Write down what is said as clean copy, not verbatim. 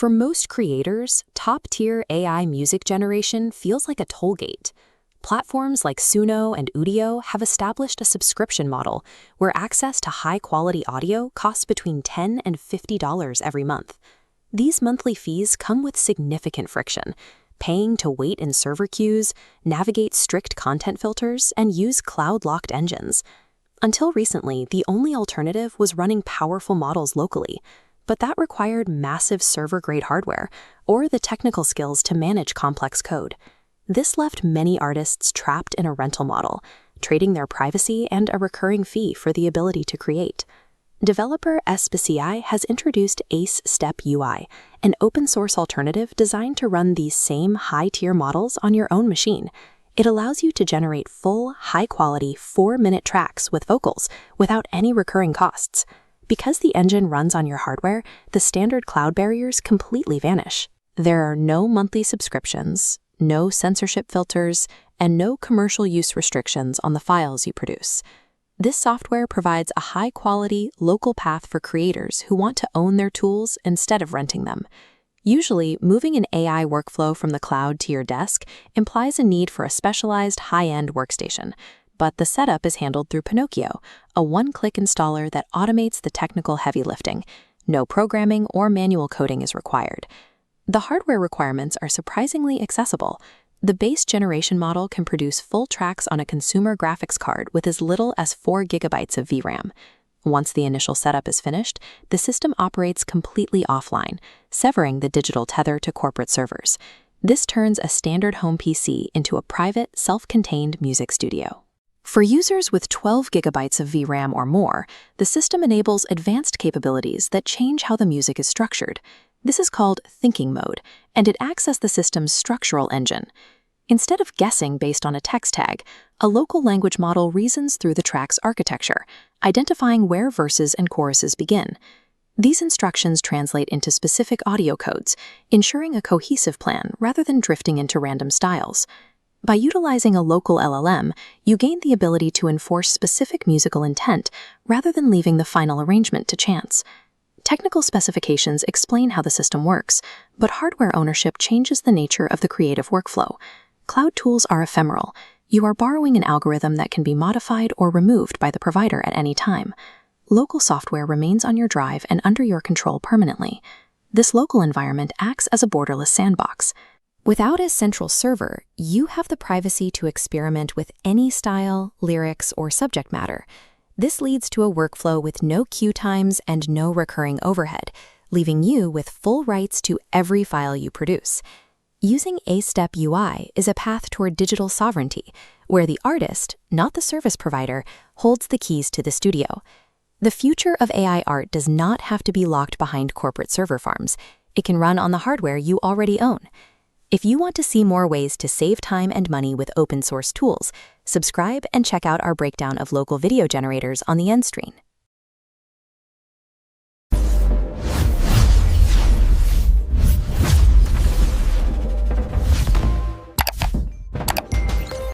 For most creators, top-tier AI music generation feels like a toll gate. Platforms like Suno and Udio have established a subscription model where access to high-quality audio costs between $10 and $50 every month. These monthly fees come with significant friction, paying to wait in server queues, navigate strict content filters, and use cloud-locked engines. Until recently, the only alternative was running powerful models locally, but that required massive server-grade hardware or the technical skills to manage complex code. This left many artists trapped in a rental model, trading their privacy and a recurring fee for the ability to create. Developer SBCI has introduced Ace Step UI, an open-source alternative designed to run these same high-tier models on your own machine. It allows you to generate full, high-quality, 4-minute tracks with vocals without any recurring costs. Because the engine runs on your hardware, the standard cloud barriers completely vanish. There are no monthly subscriptions, no censorship filters, and no commercial use restrictions on the files you produce. This software provides a high-quality, local path for creators who want to own their tools instead of renting them. Usually, moving an AI workflow from the cloud to your desk implies a need for a specialized high-end workstation, but the setup is handled through Pinokio, a one-click installer that automates the technical heavy lifting. No programming or manual coding is required. The hardware requirements are surprisingly accessible. The base generation model can produce full tracks on a consumer graphics card with as little as 4 GB of VRAM. Once the initial setup is finished, the system operates completely offline, severing the digital tether to corporate servers. This turns a standard home PC into a private, self-contained music studio. For users with 12 GB of VRAM or more, the system enables advanced capabilities that change how the music is structured. This is called thinking mode, and it acts as the system's structural engine. Instead of guessing based on a text tag, a local language model reasons through the track's architecture, identifying where verses and choruses begin. These instructions translate into specific audio codes, ensuring a cohesive plan rather than drifting into random styles. By utilizing a local LLM, you gain the ability to enforce specific musical intent rather than leaving the final arrangement to chance. Technical specifications explain how the system works, but hardware ownership changes the nature of the creative workflow. Cloud tools are ephemeral. You are borrowing an algorithm that can be modified or removed by the provider at any time. Local software remains on your drive and under your control permanently. This local environment acts as a borderless sandbox. Without a central server, you have the privacy to experiment with any style, lyrics, or subject matter. This leads to a workflow with no queue times and no recurring overhead, leaving you with full rights to every file you produce. Using Ace Step UI is a path toward digital sovereignty, where the artist, not the service provider, holds the keys to the studio. The future of AI art does not have to be locked behind corporate server farms. It can run on the hardware you already own. If you want to see more ways to save time and money with open-source tools, subscribe and check out our breakdown of local video generators on the end screen.